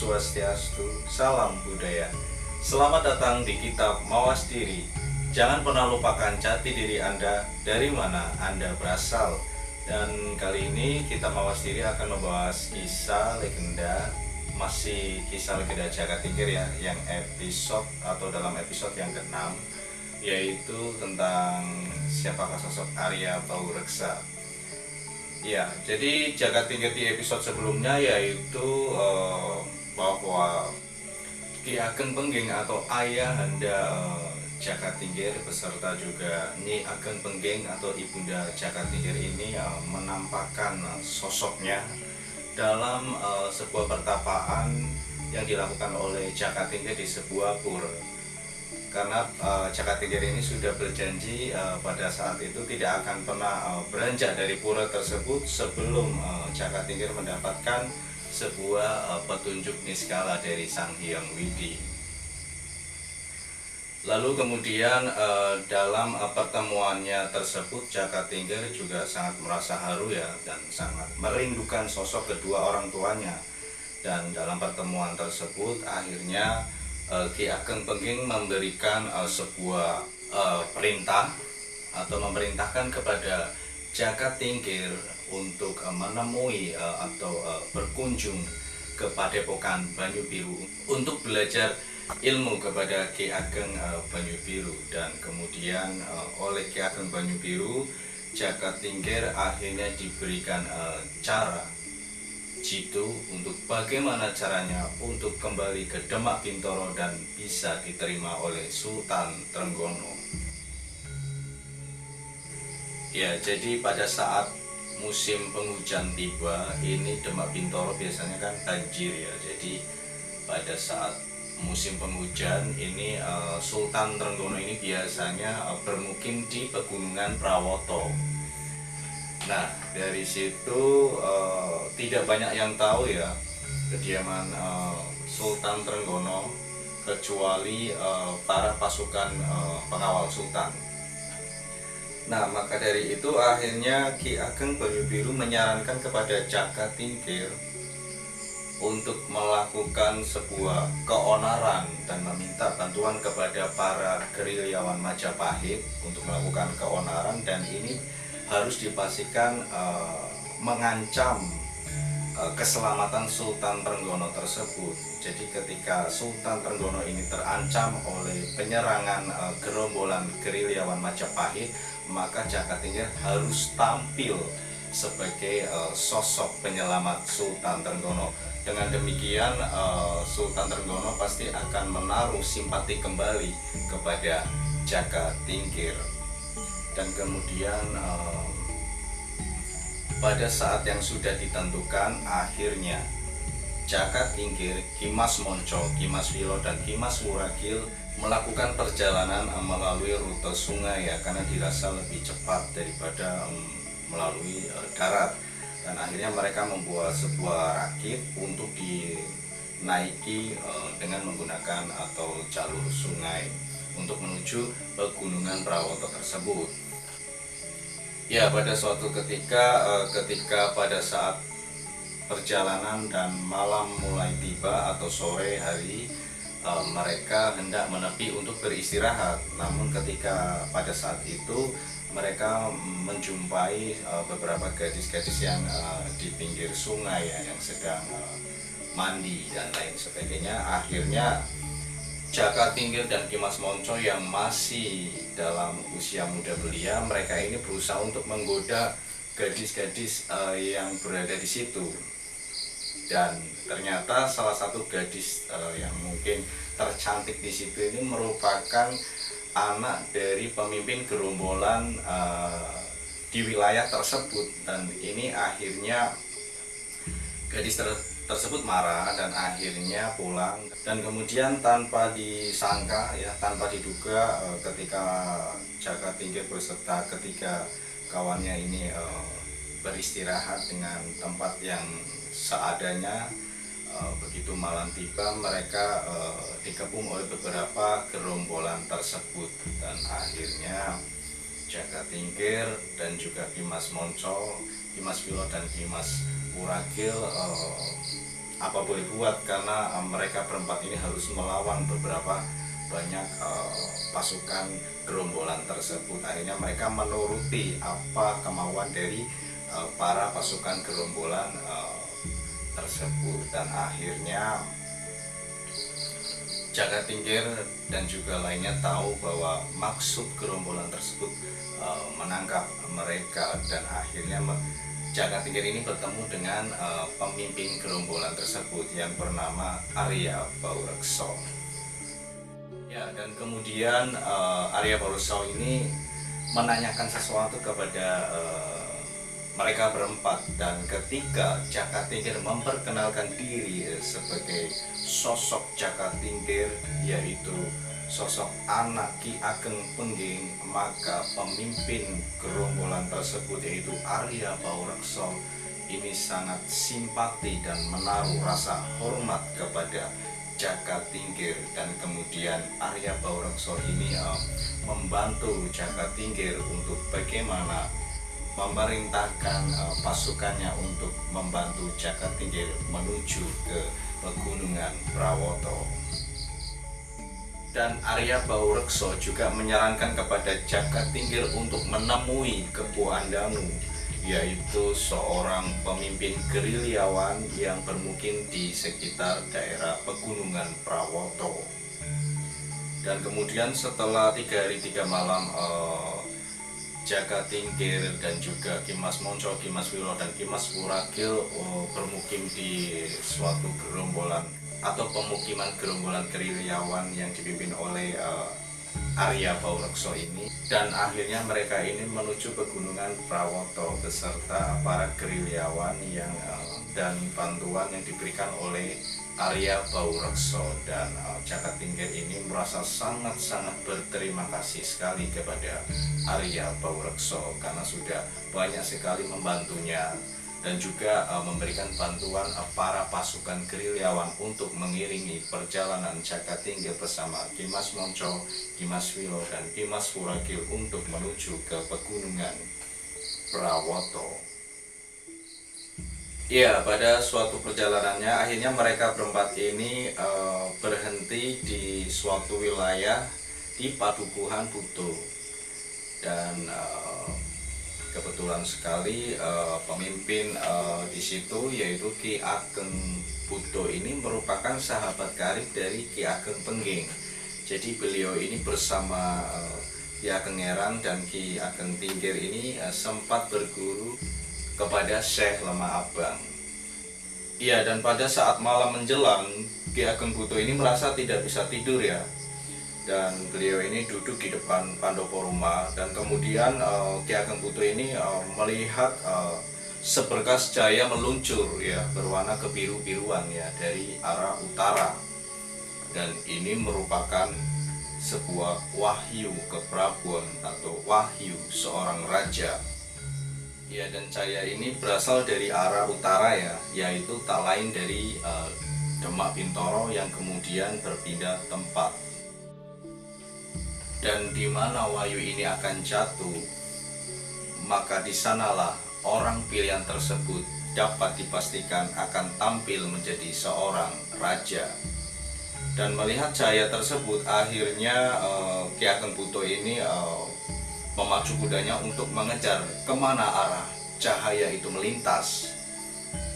Swastiastu, salam budaya. Selamat datang di Kitab Mawas Diri. Jangan pernah lupakan jati diri Anda, dari mana Anda berasal. Dan kali ini Kitab Mawas Diri akan membahas kisah legenda, masih kisah legenda Jagat Tingkir ya, yang episode atau dalam episode yang ke-6, yaitu tentang siapakah sosok Arya Paureksa. Ya, jadi Jagat Tingkir di episode sebelumnya yaitu bahwa Ki Ageng Pengging atau ayahanda Jagat Tingkir beserta juga Nyi Ageng Pengging atau ibunda Jagat Tingkir ini menampakkan sosoknya dalam sebuah pertapaan yang dilakukan oleh Jagat Tingkir di sebuah pura. Karena Jagat Tingkir ini sudah berjanji pada saat itu tidak akan pernah beranjak dari pura tersebut sebelum Jagat Tingkir mendapatkan sebuah petunjuk niskala dari Sang Hyang Widi. Lalu kemudian dalam pertemuannya tersebut Jagat Tingkir juga sangat merasa haru ya, dan sangat merindukan sosok kedua orang tuanya. Dan dalam pertemuan tersebut akhirnya Ki Ageng Pengging memberikan sebuah perintah atau memerintahkan kepada Jagat Tingkir untuk menemui atau berkunjung ke Padepokan Banyu Biru untuk belajar ilmu kepada Ki Ageng Banyu Biru. Dan kemudian oleh Ki Ageng Banyu Biru, Jagat Tingkir akhirnya diberikan cara jitu untuk bagaimana caranya untuk kembali ke Demak Bintoro dan bisa diterima oleh Sultan Trenggono. Ya, jadi pada saat musim penghujan tiba, ini Demak Bintoro biasanya kan banjir ya. Jadi pada saat musim penghujan ini Sultan Trenggono ini biasanya bermukim di Pegunungan Prawoto. Nah, dari situ tidak banyak yang tahu ya kediaman Sultan Trenggono kecuali para pasukan pengawal Sultan. Nah, maka dari itu akhirnya Ki Ageng Banyu Biru menyarankan kepada Jagat Tingkir untuk melakukan sebuah keonaran dan meminta bantuan kepada para gerilyawan Majapahit untuk melakukan keonaran, dan ini harus dipastikan mengancam keselamatan Sultan Trenggono tersebut. Jadi ketika Sultan Trenggono ini terancam oleh penyerangan gerombolan gerilyawan Majapahit, maka Jagat Tingkir harus tampil sebagai sosok penyelamat Sultan Trenggono. Dengan demikian Sultan Trenggono pasti akan menaruh simpati kembali kepada Jagat Tingkir. Dan kemudian pada saat yang sudah ditentukan, akhirnya Jagat Tingkir, Ki Mas Monco, Ki Mas Wilo, dan Ki Mas Wuragil melakukan perjalanan melalui rute sungai ya, karena dirasa lebih cepat daripada melalui darat. Dan akhirnya mereka membuat sebuah rakit untuk dinaiki dengan menggunakan atau jalur sungai untuk menuju Pegunungan Prawoto tersebut. Ya, pada suatu ketika pada saat perjalanan dan malam mulai tiba atau sore hari, mereka hendak menepi untuk beristirahat. Namun ketika pada saat itu mereka menjumpai beberapa gadis-gadis yang di pinggir sungai ya, yang sedang mandi dan lain sebagainya. Akhirnya Jagat Tingkir dan Ki Mas Monco yang masih dalam usia muda belia, mereka ini berusaha untuk menggoda gadis-gadis yang berada di situ. Dan ternyata salah satu gadis yang mungkin tercantik di situ ini merupakan anak dari pemimpin gerombolan di wilayah tersebut. Dan ini akhirnya gadis tersebut marah dan akhirnya pulang. Dan kemudian tanpa disangka ya, tanpa diduga, ketika Jagat Tingkir beserta ketiga kawannya ini beristirahat dengan tempat yang seadanya, begitu malam tiba mereka dikepung oleh beberapa gerombolan tersebut. Dan akhirnya Jagat Tingkir dan juga Ki Mas Monco, Ki Mas Wilo, dan Ki Mas Wuragil apa boleh buat, karena mereka berempat ini harus melawan beberapa banyak pasukan gerombolan tersebut. Akhirnya mereka menuruti apa kemauan dari para pasukan gerombolan tersebut, dan akhirnya Jakatingkir dan juga lainnya tahu bahwa maksud gerombolan tersebut menangkap mereka, dan akhirnya Jakatingkir ini bertemu dengan pemimpin gerombolan tersebut yang bernama Arya Baurekso. Ya, dan kemudian Arya Baurekso ini menanyakan sesuatu kepada mereka berempat, dan ketika Jakatingkir memperkenalkan diri sebagai sosok Jakatingkir, yaitu sosok anak Ki Ageng Pengging, maka pemimpin gerombolan tersebut yaitu Arya Baurekso ini sangat simpati dan menaruh rasa hormat kepada Jakatingkir, dan kemudian Arya Baurekso ini membantu Jakatingkir untuk bagaimana memerintahkan pasukannya untuk membantu Jakatingkir menuju ke pegunungan Prawoto. Dan Arya Baurekso juga menyarankan kepada Jakatingkir untuk menemui Kepu Andamu, yaitu seorang pemimpin gerilyawan yang bermukim di sekitar daerah pegunungan Prawoto. Dan kemudian setelah 3 hari 3 malam Jakatingkir dan juga Kimas Monco, Kimas Wilo, dan Kimas Wuragil bermukim di suatu gerombolan atau pemukiman gerombolan gerilyawan yang dipimpin oleh Arya Baurekso ini, dan akhirnya mereka ini menuju pegunungan Prawoto beserta para gerilyawan yang dan bantuan yang diberikan oleh Arya Baurekso. Dan Jakatingkir ini merasa sangat-sangat berterima kasih sekali kepada Arya Baurekso karena sudah banyak sekali membantunya dan juga memberikan bantuan para pasukan gerilyawan untuk mengiringi perjalanan Jakatingkir bersama Kimas Monco, Kimas Wilo, dan Kimas Wuragil untuk menuju ke pegunungan Prawoto. Ya, pada suatu perjalanannya akhirnya mereka berempat ini berhenti di suatu wilayah di Padukuhan Buto, dan kebetulan sekali pemimpin di situ yaitu Ki Ageng Buto ini merupakan sahabat karib dari Ki Ageng Pengging. Jadi beliau ini bersama Ki Ageng Ngerang dan Ki Ageng Tingkir ini sempat berguru kepada Syekh Lemah Abang. Iya, dan pada saat malam menjelang Ki Ageng Buto ini merasa tidak bisa tidur ya, dan beliau ini duduk di depan pandopo rumah, dan kemudian Ki Ageng Buto ini melihat seberkas cahaya meluncur ya berwarna kebiru-biruan ya dari arah utara, dan ini merupakan sebuah wahyu keprabuan atau wahyu seorang raja. Ya, dan cahaya ini berasal dari arah utara ya, yaitu tak lain dari Demak Bintoro yang kemudian berpindah tempat. Dan di mana wahyu ini akan jatuh, maka di sanalah orang pilihan tersebut dapat dipastikan akan tampil menjadi seorang raja. Dan melihat cahaya tersebut, akhirnya Ki Ageng Buto ini memacu kudanya untuk mengejar kemana arah cahaya itu melintas.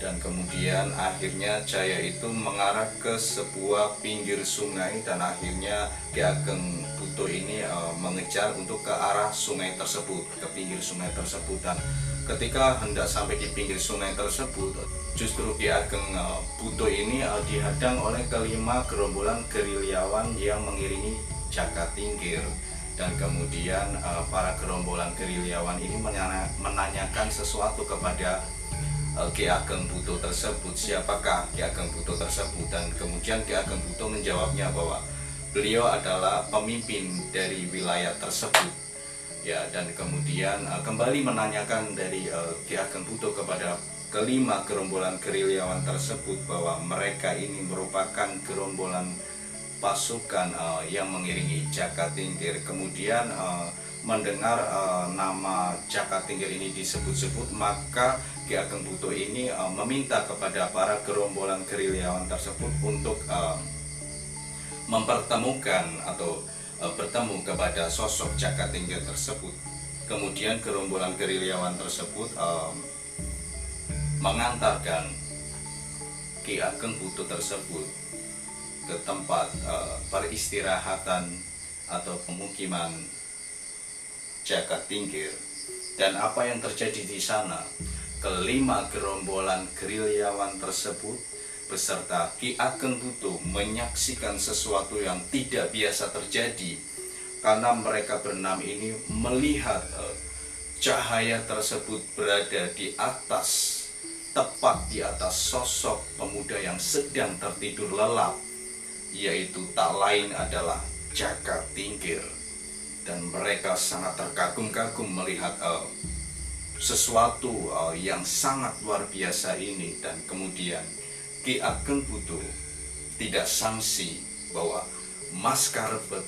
Dan kemudian akhirnya cahaya itu mengarah ke sebuah pinggir sungai, dan akhirnya Ki Ageng Buto ini mengejar untuk ke arah sungai tersebut, ke pinggir sungai tersebut. Dan ketika hendak sampai di pinggir sungai tersebut, justru Ki Ageng Buto ini dihadang oleh kelima gerombolan gerilyawan yang mengiringi Jakatingkir. Dan kemudian para gerombolan gerilyawan ini menanyakan sesuatu kepada Ki Ageng Buto tersebut, siapakah Ki Ageng Buto tersebut. Dan kemudian Ki Ageng Buto menjawabnya bahwa beliau adalah pemimpin dari wilayah tersebut ya. Dan kemudian kembali menanyakan dari Ki Ageng Buto kepada kelima gerombolan gerilyawan tersebut bahwa mereka ini merupakan gerombolan pasukan yang mengiringi Jakatingkir. Kemudian mendengar nama Jaka Tingkir ini disebut-sebut, maka Ki Ageng Puto ini meminta kepada para gerombolan gerilyawan tersebut untuk mempertemukan atau bertemu kepada sosok Jaka Tingkir tersebut. Kemudian gerombolan gerilyawan tersebut mengantarkan Ki Ageng Puto tersebut ke tempat peristirahatan atau pemukiman Jaka Tingkir. Dan apa yang terjadi di sana? Kelima gerombolan gerilyawan tersebut beserta Ki Ageng Puto menyaksikan sesuatu yang tidak biasa terjadi, karena mereka berenam ini melihat cahaya tersebut berada di atas, tepat di atas sosok pemuda yang sedang tertidur lelap, yaitu tak lain adalah Jaka Tingkir. Dan mereka sangat terkagum-kagum melihat sesuatu yang sangat luar biasa ini. Dan kemudian Ki Ageng Puto tidak sangsi bahwa Mas Karebet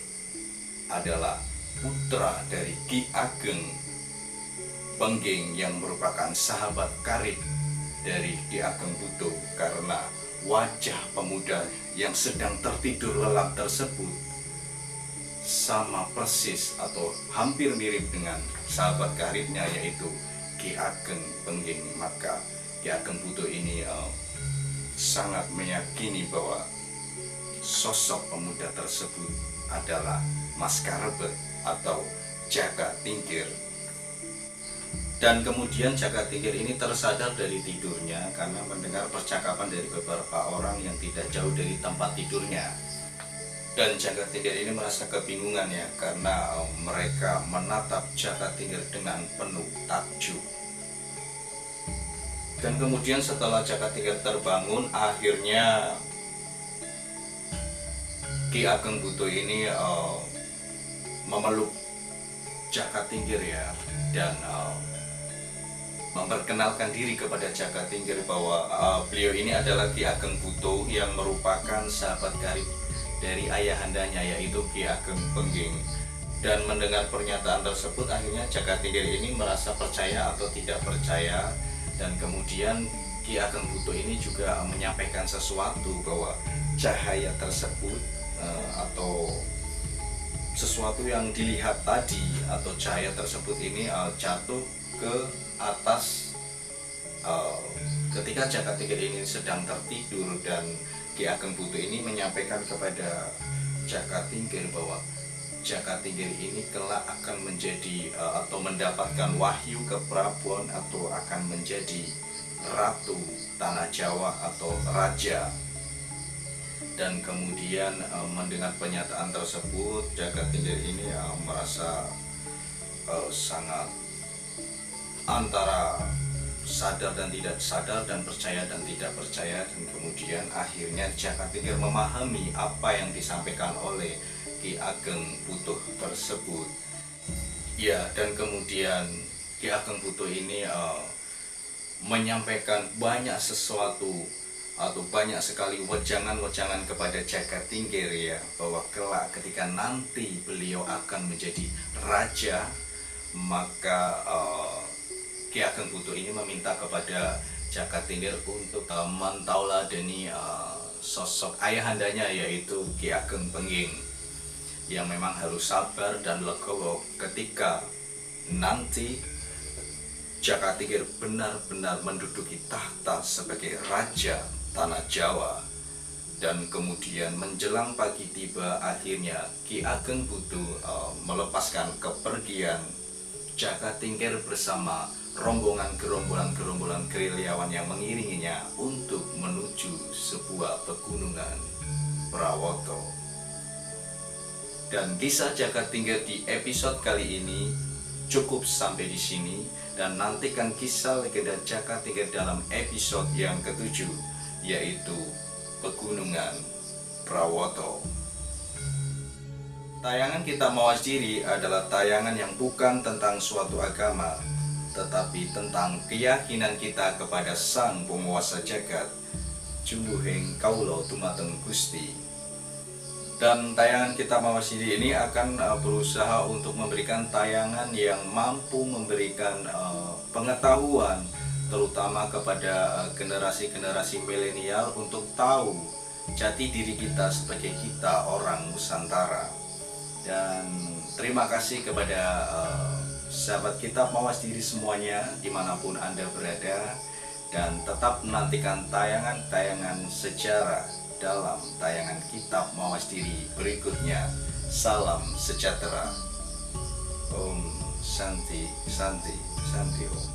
adalah putra dari Ki Ageng Pengging yang merupakan sahabat karib dari Ki Ageng Puto, karena wajah pemuda yang sedang tertidur lelap tersebut sama persis atau hampir mirip dengan sahabat karibnya, yaitu Ki Ageng Pengging. Maka Ki Ageng Puto ini sangat meyakini bahwa sosok pemuda tersebut adalah Mas Karebet atau Jaka Tingkir. Dan kemudian Jaka Tingkir ini tersadar dari tidurnya karena mendengar percakapan dari beberapa orang yang tidak jauh dari tempat tidurnya. Dan Jaka Tingkir ini merasa kebingungan ya, karena mereka menatap Jaka Tingkir dengan penuh takjub. Dan kemudian setelah Jaka Tingkir terbangun, akhirnya Ki Ageng Puto ini memeluk Jaka Tingkir ya, dan memperkenalkan diri kepada Jaka Tingkir bahwa beliau ini adalah Ki Ageng Puto yang merupakan sahabat karib dari ayahandanya, yaitu Ki Ageng Pengging. Dan mendengar pernyataan tersebut, akhirnya Jaka Tingkir ini merasa percaya atau tidak percaya. Dan kemudian Ki Ageng Puto ini juga menyampaikan sesuatu bahwa cahaya tersebut atau sesuatu yang dilihat tadi atau cahaya tersebut ini jatuh ke atas ketika Jaka Tingkir ini sedang tertidur. Dan Ki Ageng Puto ini menyampaikan kepada Jaka Tingkir bahwa Jaka Tingkir ini kelak akan menjadi atau mendapatkan wahyu keprabuan atau akan menjadi ratu tanah Jawa atau raja. Dan kemudian mendengar pernyataan tersebut, Jaka Tingkir ini merasa sangat antara sadar dan tidak sadar, dan percaya dan tidak percaya. Dan kemudian akhirnya Jaka Tingkir memahami apa yang disampaikan oleh Ki Ageng Puto tersebut. Ya, dan kemudian Ki Ageng Puto ini menyampaikan banyak sesuatu atau banyak sekali wejangan-wejangan kepada Jaka Tingkir ya, bahwa kelak ketika nanti beliau akan menjadi raja, maka Ki Ageng Puto ini meminta kepada Jaka Tingkir untuk mentauladani sosok ayahandanya, yaitu Ki Ageng Pengging, yang memang harus sabar dan legowo ketika nanti Jaka Tingkir benar-benar menduduki tahta sebagai raja tanah Jawa. Dan kemudian menjelang pagi tiba, akhirnya Ki Ageng Puto melepaskan kepergian Jaka Tingkir bersama rombongan gerombolan gerilyawan yang mengiringinya untuk menuju sebuah pegunungan Prawoto. Dan kisah Jaka Tingkir di episode kali ini cukup sampai di sini, dan nantikan kisah legenda Jaka Tingkir dalam episode yang ke-7, yaitu Pegunungan Prawoto. Tayangan Kita Mawas Diri adalah tayangan yang bukan tentang suatu agama, tetapi tentang keyakinan kita kepada Sang Penguasa Jagat, Juluhing Kaulo Dumateng Gusti. Dan tayangan Kitab Mawas Diri ini akan berusaha untuk memberikan tayangan yang mampu memberikan pengetahuan terutama kepada generasi-generasi milenial untuk tahu jati diri kita sebagai kita orang Nusantara. Dan terima kasih kepada sahabat Kitab Mawas Diri semuanya dimanapun Anda berada, dan tetap menantikan tayangan-tayangan sejarah dalam tayangan Kitab Mawas Diri berikutnya. Salam sejahtera. Om Santi Santi Santi Om.